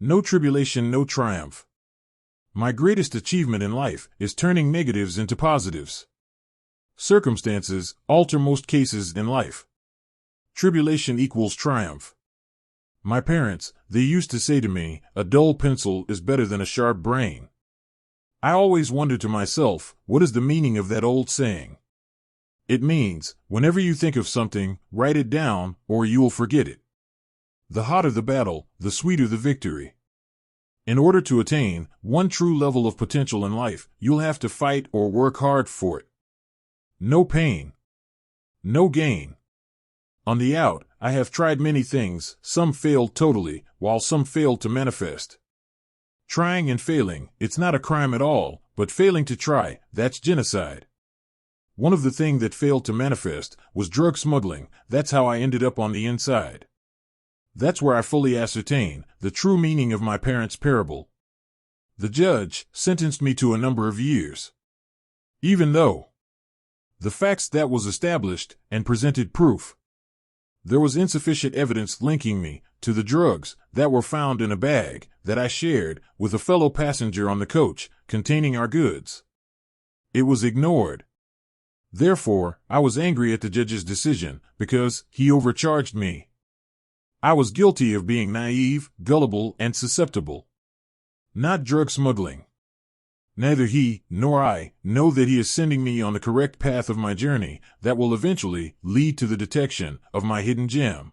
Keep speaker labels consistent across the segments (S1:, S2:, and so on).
S1: No tribulation, no triumph. My greatest achievement in life is turning negatives into positives. Circumstances alter most cases in life. Tribulation equals triumph. My parents, they used to say to me, a dull pencil is better than a sharp brain. I always wondered to myself, what is the meaning of that old saying? It means, whenever you think of something, write it down, or you will forget it. The hotter the battle, the sweeter the victory. In order to attain one true level of potential in life, you'll have to fight or work hard for it. No pain. No gain. On the out, I have tried many things, some failed totally, while some failed to manifest. Trying and failing, it's not a crime at all, but failing to try, that's genocide. One of the things that failed to manifest was drug smuggling. That's how I ended up on the inside. That's where I fully ascertain the true meaning of my parents' parable. The judge sentenced me to a number of years. Even though the facts that was established and presented proof, there was insufficient evidence linking me to the drugs that were found in a bag that I shared with a fellow passenger on the coach containing our goods. It was ignored. Therefore, I was angry at the judge's decision because he overcharged me. I was guilty of being naive, gullible, and susceptible. Not drug smuggling. Neither he nor I know that he is sending me on the correct path of my journey that will eventually lead to the detection of my hidden gem,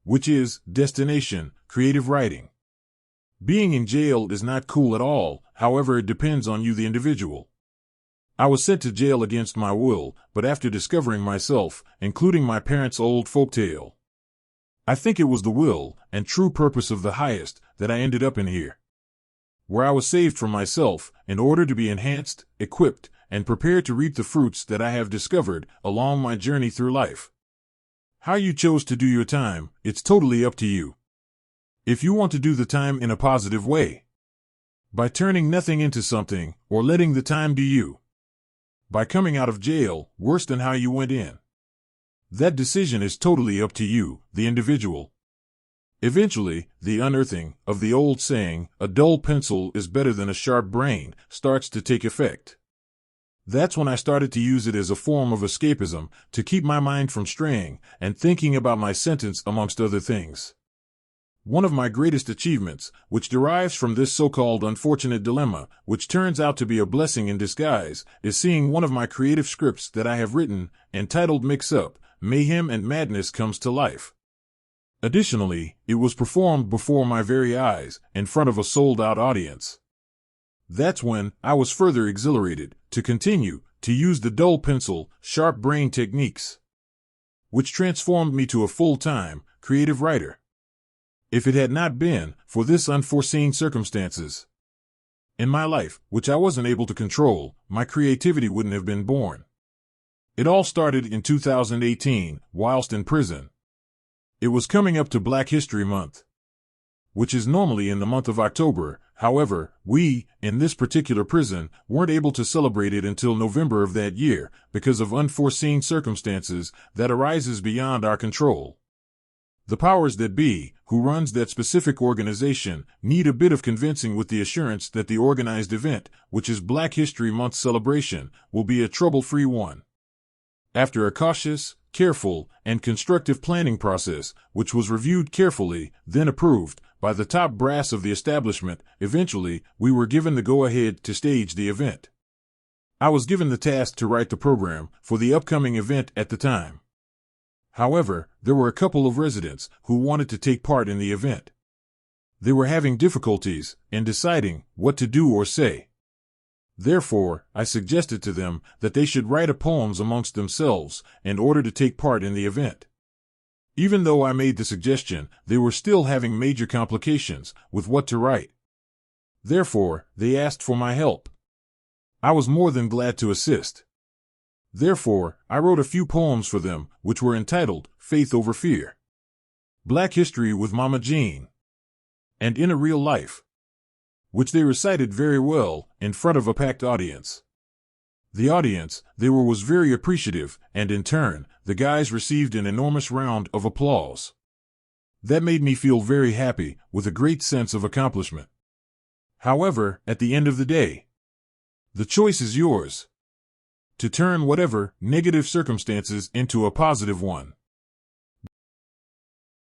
S1: which is destination, creative writing. Being in jail is not cool at all, however it depends on you the individual. I was sent to jail against my will, but after discovering myself, including my parents' old folktale. I think it was the will and true purpose of the highest that I ended up in here, where I was saved from myself in order to be enhanced, equipped, and prepared to reap the fruits that I have discovered along my journey through life. How you chose to do your time, it's totally up to you. If you want to do the time in a positive way, by turning nothing into something, or letting the time do you, by coming out of jail worse than how you went in, that decision is totally up to you, the individual. Eventually, the unearthing of the old saying, a dull pencil is better than a sharp brain, starts to take effect. That's when I started to use it as a form of escapism to keep my mind from straying and thinking about my sentence amongst other things. One of my greatest achievements, which derives from this so-called unfortunate dilemma, which turns out to be a blessing in disguise, is seeing one of my creative scripts that I have written, entitled Mix Up, Mayhem and Madness Comes to Life. Additionally, it was performed before my very eyes, in front of a sold-out audience. That's when I was further exhilarated to continue to use the dull pencil, sharp brain techniques, which transformed me to a full-time creative writer. If it had not been for this unforeseen circumstances in my life, which I wasn't able to control, my creativity wouldn't have been born. It all started in 2018, whilst in prison. It was coming up to Black History Month, which is normally in the month of October. However, we, in this particular prison, weren't able to celebrate it until November of that year because of unforeseen circumstances that arises beyond our control. The powers that be, who runs that specific organization, need a bit of convincing with the assurance that the organized event, which is Black History Month celebration, will be a trouble-free one. After a cautious, careful, and constructive planning process, which was reviewed carefully, then approved by the top brass of the establishment, eventually, we were given the go-ahead to stage the event. I was given the task to write the program for the upcoming event at the time. However, there were a couple of residents who wanted to take part in the event. They were having difficulties in deciding what to do or say. Therefore, I suggested to them that they should write a poems amongst themselves in order to take part in the event. Even though I made the suggestion, they were still having major complications with what to write. Therefore, they asked for my help. I was more than glad to assist. Therefore, I wrote a few poems for them, which were entitled Faith Over Fear, Black History with Mama Jean, and In a Real Life, which they recited very well in front of a packed audience. The audience, was very appreciative, and in turn, the guys received an enormous round of applause. That made me feel very happy, with a great sense of accomplishment. However, at the end of the day, the choice is yours to turn whatever negative circumstances into a positive one.